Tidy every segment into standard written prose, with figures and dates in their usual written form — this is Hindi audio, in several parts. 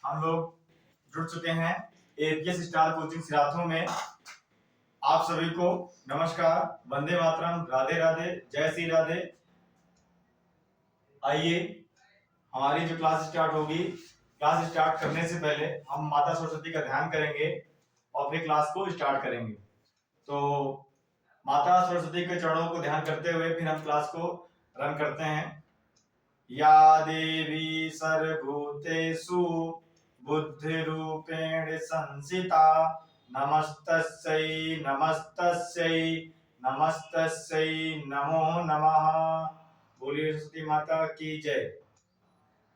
हम लोग जुड़ चुके हैं एपीएस स्टार कोचिंग सिराथू में। आप सभी को नमस्कार, वंदे मातरम, राधे राधे, जय श्री राधे। आइए हमारी जो क्लास स्टार्ट होगी, क्लास स्टार्ट करने से पहले हम माता सरस्वती का ध्यान करेंगे और अपनी क्लास को स्टार्ट करेंगे। तो माता सरस्वती के चरणों को ध्यान करते हुए फिर हम क्लास को रन करते हैं। या देवी सर्वभूतेषु बुद्धिरूपेण संस्थिता नमस्तस्यै नमस्तस्यै नमस्तस्यै नमो नमः। बोलिए सरस्वती माता की जय।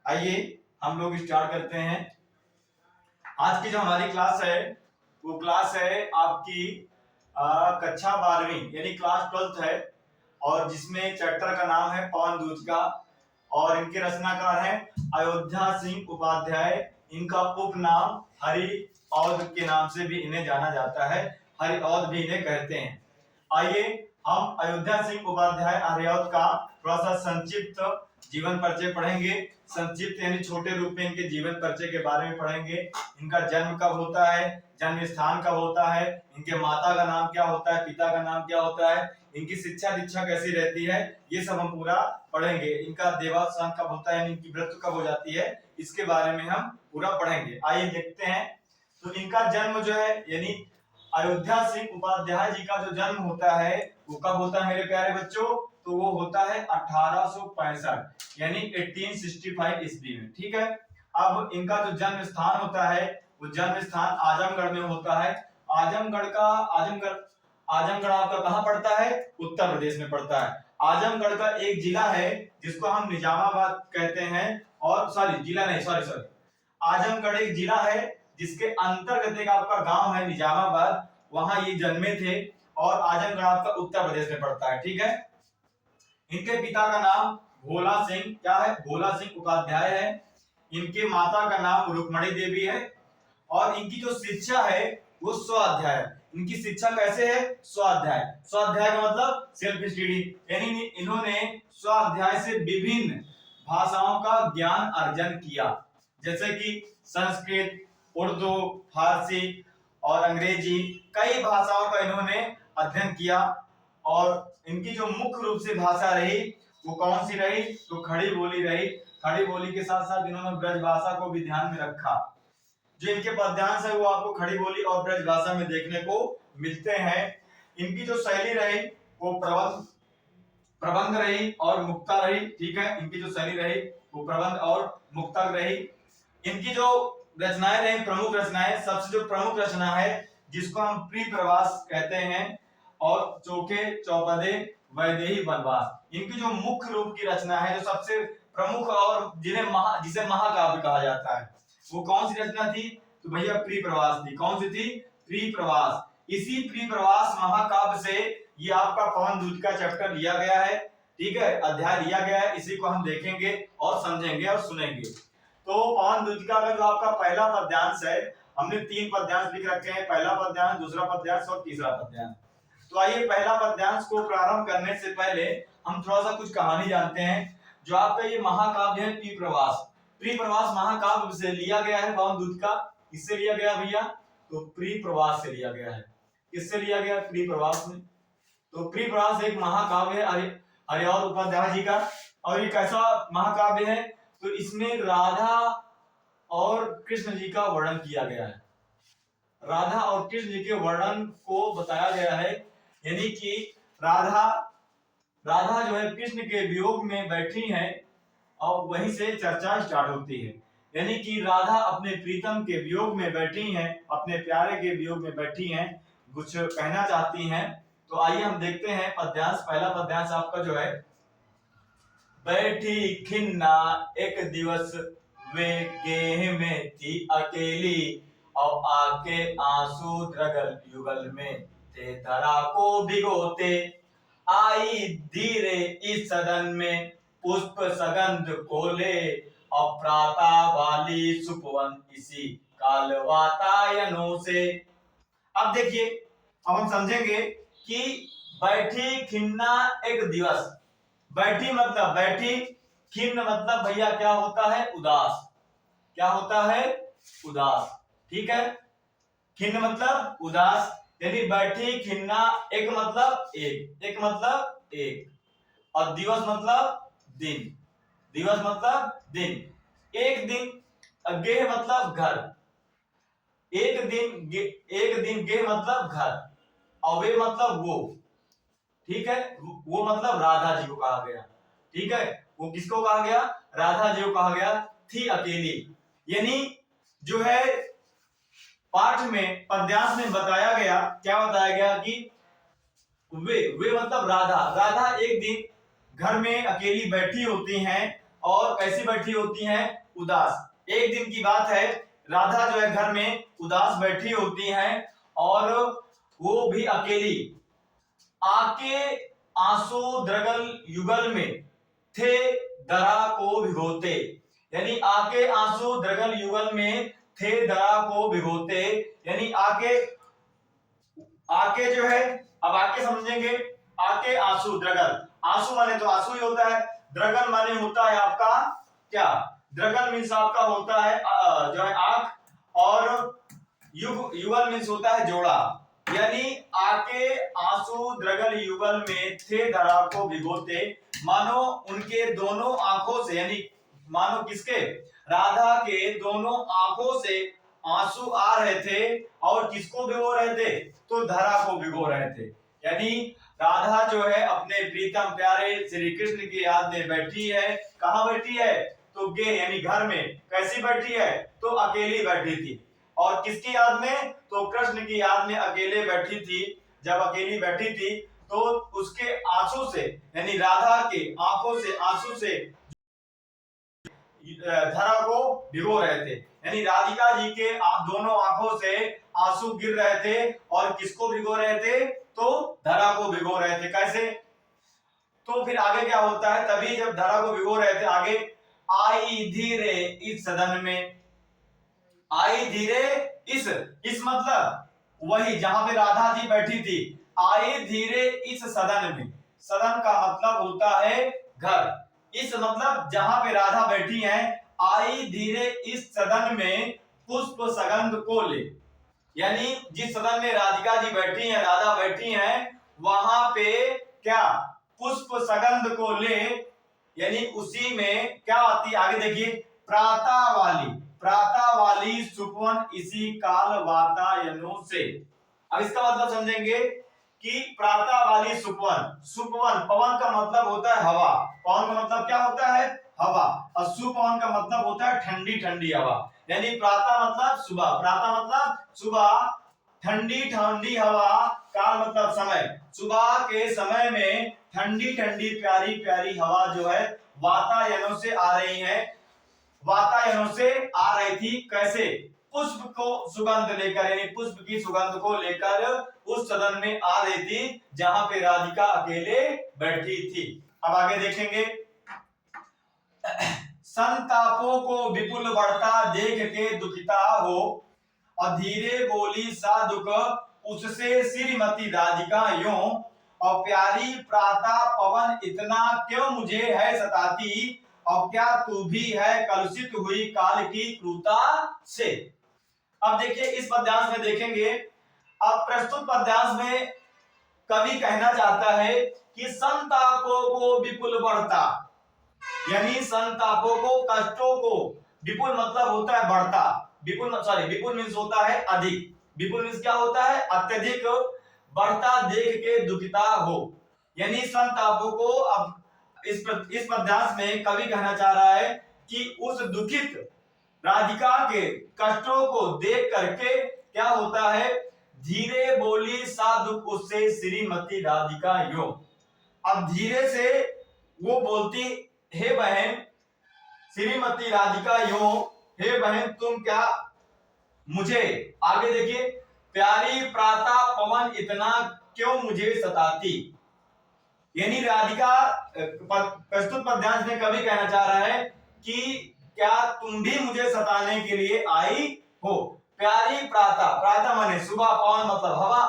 आइए हम लोग स्टार्ट करते हैं। आज की जो हमारी क्लास है वो क्लास है आपकी कक्षा 12वीं यानी क्लास 12th है, और जिसमें चैप्टर का नाम है पवन दूत का, और इनके रचनाकार हैं अयोध्या सिंह उपाध्याय। इनका उपनाम हरिऔध के नाम से भी इन्हें जाना जाता है, हरिऔध भी इन्हें कहते हैं। आइए हम अयोध्या सिंह उपाध्याय हरिऔध का थोड़ा सा संक्षिप्त जीवन परिचय पढ़ेंगे। संक्षिप्त यानी छोटे रूप में इनके जीवन परिचय के बारे में पढ़ेंगे। इनका जन्म कब होता है, जन्म स्थान कब होता है, इनके माता का नाम क्या होता है, पिता का नाम क्या होता है, इनकी शिक्षा दीक्षा कैसी रहती है, ये सब हम पूरा पढ़ेंगे। इनका देवावसान कब होता है, इनकी मृत्यु कब हो जाती है, इसके बारे में हम पूरा पढ़ेंगे। आइए देखते हैं। तो इनका जन्म जो है यानी अयोध्या सिंह उपाध्याय जी का जो जन्म होता है वो कब होता है मेरे प्यारे बच्चों, तो वो होता है 1865 यानी 1865 ईस्वी में। ठीक है। अब इनका जो जन्म स्थान होता है वो जन्म स्थान आजमगढ़ में होता है। आजमगढ़ आपका कहाँ पड़ता है, उत्तर प्रदेश में पड़ता है। आजमगढ़ का एक जिला है जिसको हम निजामाबाद कहते हैं, और सॉरी आजमगढ़ एक जिला है जिसके अंतर्गत एक आपका गांव है निजामाबाद, वहां ये जन्मे थे, और आजमगढ़ आपका उत्तर प्रदेश में पड़ता है। ठीक है। इनके पिता का नाम भोला सिंह क्या है, भोला सिंह उपाध्याय है। इनके माता का नाम रुक्मणी देवी है, और इनकी जो शिक्षा है वो स्वाध्याय है। इनकी शिक्षा कैसे है, स्वाध्याय। स्वाध्याय का मतलब सेल्फ स्टडी, यानी इन्होंने स्वाध्याय से विभिन्न भाषाओं का ज्ञान अर्जन किया, जैसे कि संस्कृत, उर्दू, फारसी और अंग्रेजी, कई भाषाओं का इन्होंने अध्ययन किया। और इनकी जो मुख्य रूप से भाषा रही वो कौन सी रही, तो खड़ी बोली रही। खड़ी बोली के साथ साथ इन्होंने ब्रज भाषा को भी ध्यान में रखा। जो इनके पद्यांश है वो आपको खड़ी बोली और ब्रज भाषा में देखने को मिलते हैं। इनकी जो शैली रही वो प्रबंध रही और मुक्ता रही। ठीक है। इनकी जो शैली रही वो प्रबंध और मुक्तक रही। इनकी जो रचनाएं रही, प्रमुख रचनाएं, सबसे जो प्रमुख रचना है जिसको हम प्री प्रवास कहते हैं, और चौके चौपदे वैदेही वनवास। इनकी जो मुख्य रूप की रचना है, जो सबसे प्रमुख और जिसे महाकाव्य कहा जाता है, वो कौन सी रचना थी, तो भैया प्री प्रवास थी। कौन सी थी, प्री प्रवास। इसी प्री प्रवास महाकाव्य से ये आपका पवन दूत का चैप्टर लिया गया है। ठीक है, अध्याय लिया गया है। इसी को हम देखेंगे और समझेंगे और सुनेंगे। तो पवन दूत का जो आपका पहला पद्यांश है, हमने 3 पद्यांश लिख रखे हैं, पहला पद्यांश, दूसरा पद्यांश और तीसरा पद्यांश। तो आइए पहला पद्यांश को प्रारंभ करने से पहले हम थोड़ा सा कुछ कहानी जानते हैं। जो आपका ये महाकाव्य है प्री प्रवास, प्री प्रवास महाकाव्य से लिया गया है पवन दूत का। इससे लिया गया भैया, तो प्री प्रवास से लिया गया है। किससे लिया गया, प्री प्रवास में। तो प्री प्रवास एक महाकाव्य है हरिऔध उपाध्याय जी का। और ये कैसा महाकाव्य है, तो इसमें राधा और कृष्ण जी का वर्णन किया गया है। राधा और कृष्ण जी के वर्णन को बताया गया है, यानी कि राधा जो है कृष्ण के वियोग में बैठी है, और वहीं से चर्चा स्टार्ट होती है। यानी कि राधा अपने प्रीतम के वियोग में बैठी हैं, अपने प्यारे के वियोग में बैठी हैं, कुछ कहना चाहती हैं। तो आइए हम देखते हैं पद्यांश। पहला पद्यांश आपका जो है, बैठी खिन्ना एक दिवस वे गेह में थी अकेली, और आके आंसू द्रगल युगल में थे धरा को भिगोते, आई धीरे इस सदन में पुष्प सगंध कोले, और प्राता वाली सुपवन इसी काल वातायनों से। अब देखिए, अब हम समझेंगे कि बैठी खिन्ना एक दिवस। बैठी मतलब बैठी, खिन्न मतलब भैया क्या होता है, उदास। क्या होता है, उदास। ठीक है, खिन्न मतलब उदास, यानी बैठी खिन्ना, एक मतलब एक, एक मतलब एक, और दिवस मतलब दिन, दिवस मतलब दिन, एक दिन, गेह मतलब घर, एक दिन एक दिन गेह मतलब घर, अवे मतलब वो। ठीक है, वो मतलब राधा जी को कहा गया। ठीक है, वो किसको कहा गया? राधा जी को कहा गया। थी अकेली, यानी जो है पाठ में पद्यांश में बताया गया, क्या बताया गया कि वे मतलब राधा, राधा एक दिन घर में अकेली बैठी होती हैं, और कैसी बैठी होती हैं? उदास। एक दिन की बात है, राधा जो है घर में उदास बैठी होती हैं, और वो भी अकेली। आके आंसू द्रगल युगल में थे दरा को भिगोते, यानी आके आंसू द्रगल युगल में थे दरा को भिगोते, यानी आके, आके जो है, अब आके समझेंगे। आके आंसू द्रगल, आंसू माने तो आंसू ही होता है, द्रगल माने होता है आपका क्या? द्रगल मीन्स आपका होता है जो है आंख, और युगल मीन्स होता है जोड़ा, यानी आके आंसू द्रगल युगल में थे धरा को भिगोते, मानो उनके दोनों आंखों से, यानी मानो किसके? राधा के दोनों आंखों से आंसू आ रहे थे, और किसको भिगो रहे थे? तो धरा को भिगो रहे थे। यानी राधा जो है अपने प्रीतम प्यारे श्री कृष्ण की याद में बैठी है। कहाँ बैठी है? तो गे यानी घर में। कैसी बैठी है? तो अकेली बैठी थी। और किसकी याद में? तो कृष्ण की याद में अकेले बैठी थी। जब अकेली बैठी थी तो उसके आंसू से, यानी राधा के आंखों से आंसू से धरा को भिगो रहे थे, यानी राधिका जी के दोनों आंखों से आंसू गिर रहे थे, और किसको भिगो रहे थे? तो धरा को भिगो रहे थे। कैसे? तो फिर आगे क्या होता है? तभी जब धरा को भिगो रहे थे, आगे आई धीरे इस सदन में, आई धीरे इस मतलब वही जहां पे राधा जी बैठी थी, आई धीरे इस सदन में। सदन का मतलब होता है घर, इस मतलब जहां पे राधा बैठी हैं, आई धीरे इस सदन में पुष्प सगंध को ले, यानी जिस सदन में राधिका जी बैठी हैं, राधा बैठी हैं, वहां पे क्या? पुष्प सगंध को ले, यानी उसी में क्या आती है? आगे देखिए, प्रातः वाली, प्रातः वाली सुपवन इसी काल वातायनों से। अब इसका मतलब समझेंगे कि प्रातः वाली सुपवन, सुपवन पवन का मतलब होता है हवा, पवन का मतलब क्या होता है? हवा, और सुपवन का मतलब होता है ठंडी ठंडी हवा, यानी प्रातः मतलब सुबह, प्रातः मतलब सुबह, ठंडी ठंडी हवा, काल मतलब समय, सुबह के समय में ठंडी ठंडी प्यारी प्यारी हवा जो है वातायनों से आ रही है, वातायनों से आ रही थी। कैसे? पुष्प को सुगंध लेकर, यानी पुष्प की सुगंध को लेकर उस सदन में आ रही थी जहां पे राधिका अकेले बैठी थी। अब आगे देखेंगे, संतापों को विपुल बढ़ता देख के दुखिता हो, और धीरे बोली सा दुख उससे श्रीमती राधिका यूं, और प्यारी प्रातः पवन इतना क्यों मुझे है सताती, और क्या तू भी है कलुषित हुई काल की क्रूरता से। अब देखिए इस पद्यांश में देखेंगे, अब प्रस्तुत पद्यांश में कवि कहना चाहता है कि संतापों को विपुल बढ़ता, यानी संतापों को, कष्टों को, विपुल मतलब होता है बढ़ता, विपुल सॉरी विपुल मीन्स होता है अधिक, विपुल मीन्स क्या होता है? अत्यधिक, बढ़ता देख के दुखिता हो, यानी संतापों को। अब इस पद्यांश में कवि कहना चाह रहा है कि उस दुखित राधिका के कष्टों को देख करके क्या होता है? धीरे बोली सा दुख उससे श्रीमती राधिका यो। अब धीरे से वो बोलती, हे बहन श्रीमती राधिका यो, हे बहन तुम क्या मुझे, आगे देखिए, प्यारी प्रातः पवन इतना क्यों मुझे सताती, यानी राधिका, प्रस्तुत पद्यांश में कवि कहना चाह रहा है कि क्या तुम भी मुझे सताने के लिए आई हो? प्यारी प्रातः, प्रातः माने सुबह, पवन मतलब हवा,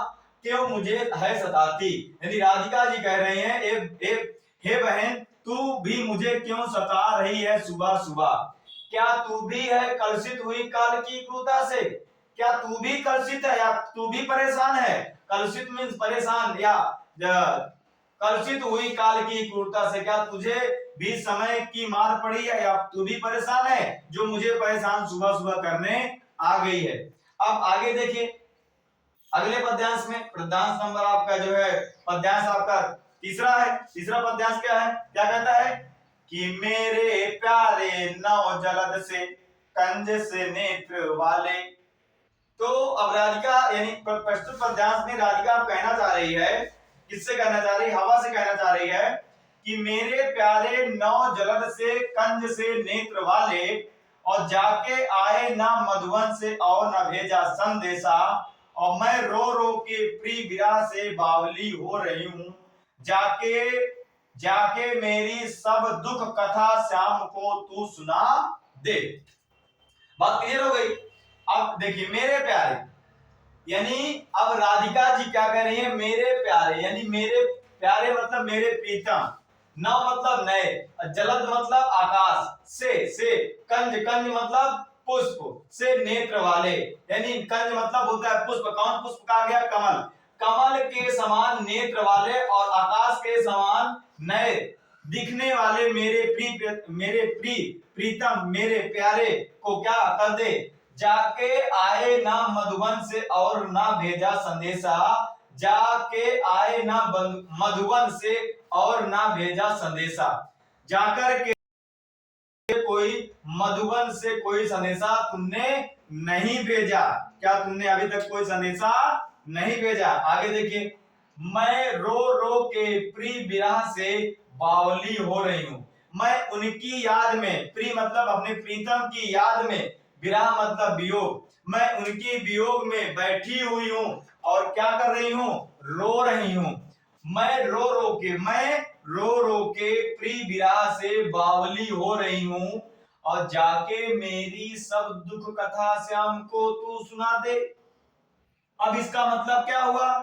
क्यों मुझे है सताती, यानी राधिका जी कह रहे हैं हे बहन तू भी मुझे क्यों सता रही है सुबह सुबह, क्या तू भी है कलुषित हुई काल की क्रूरता से? क्या तू भी कलुषित है या तू भी परेशान है? कलुषित मीन्स परेशान या कलुषित हुई काल की क्रूरता से, क्या तुझे भी समय की मार पड़ी है या तू भी परेशान है जो मुझे परेशान सुबह सुबह करने आ गई है। अब आगे देखिए अगले पद्यांश में, पद्यांश नंबर आपका जो है पद्यांश आपका तीसरा है। तीसरा पद्यांश क्या है, क्या कहता है कि मेरे प्यारे नौ जलद से कंज से नेत्र वाले। तो अब राधिका यानी प्रस्तुत पद्यांश में राधिका कहना चाह रही है, किससे कहना चाह रही है, हवा से कहना चाह रही है कि मेरे प्यारे नौ जलद से कंज से नेत्र वाले, और जाके आए ना मधुवन से और न भेजा संदेशा, और मैं रो रो के प्रिय विरह से बावली हो रही हूं, जाके जाके मेरी सब दुख कथा श्याम को तू सुना दे। बात क्लियर हो गई। अब देखिए मेरे प्यारे, यानी अब राधिका जी क्या कह रही है, मेरे प्यारे, यानी मेरे प्यारे मतलब मेरे प्रीतम, नव मतलब नए, जलद मतलब आकाश, से कंज, कंज मतलब पुष्प, से नेत्र वाले, यानी कंज मतलब होता है पुष्प, कौन पुष्प कहा गया, कमल, कमल के समान नेत्र वाले और आकाश के समान नए दिखने वाले मेरे प्रीतम मेरे प्यारे को क्या कर दे, जाके आए ना मधुबन से और ना भेजा संदेशा, जाके आए ना मधुबन से और ना भेजा संदेशा, जाकर के कोई मधुबन से कोई संदेशा तुमने नहीं भेजा, क्या तुमने अभी तक कोई संदेशा नहीं भेजा। आगे देखिए मैं रो रो के प्रिय विरह से बावली हो रही हूं, मैं उनकी याद में, प्रिय मतलब अपने प्रीतम की याद में, विरह मतलब वियोग, मैं उनकी वियोग में बैठी हुई हूं और क्या कर रही हूं, रो रही हूं। मैं रो रो के प्रिय विरह से बावली हो रही हूं, और जाके मेरी सब दुख कथा श्याम को तू सुना दे। अब इसका मतलब क्या हुआ,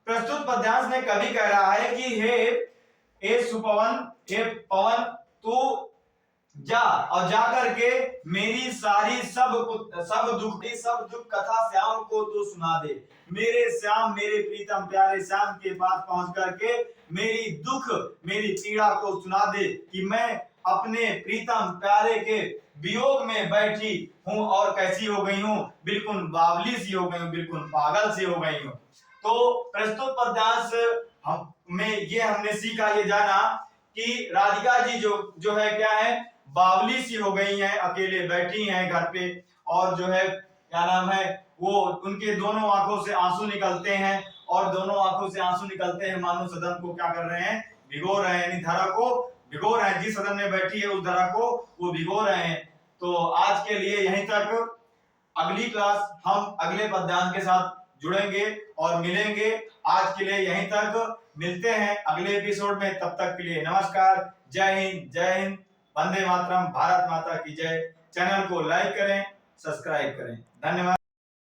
प्रस्तुत पद्यांश में कवि कह रहा है कि हे सुपवन, हे पवन, तू जा और जा करके मेरी सारी सब दुख कथा श्याम को तू सुना दे। मेरे श्याम, मेरे प्रीतम प्यारे श्याम के पास पहुंच करके मेरी दुख, मेरी पीड़ा को सुना दे कि मैं अपने प्रीतम प्यारे के वियोग में बैठी हूं और कैसी हो गई हूं, बिल्कुल बावली सी हो गई हूं, बिल्कुल पागल सी हो गई हूं। तो प्रस्तुत पद्यांश में ये हमने सीखा, ये जाना कि राधिका जी जो है क्या है, बावली सी हो गई हैं, अकेले बैठी हैं घर पे, और जो है क्या नाम है वो उनके दोनों आंखों से आंसू निकलते हैं, और दोनों आंखों से आंसू निकलते हैं मानो सदन को क्या कर रहे हैं, भिगो रहे हैं, यानी धरा को भिगो रहे हैं, जिस सदन में बैठी है उस धरा को वो भिगो रहे हैं। तो आज के लिए यहीं तक, अगली क्लास हम अगले पद्यांश के साथ जुड़ेंगे और मिलेंगे। आज के लिए यहीं तक, मिलते हैं अगले एपिसोड में, तब तक के लिए नमस्कार, जय हिंद, जय हिंद, वंदे मातरम, भारत माता की जय। चैनल को लाइक करें, सब्सक्राइब करें, धन्यवाद।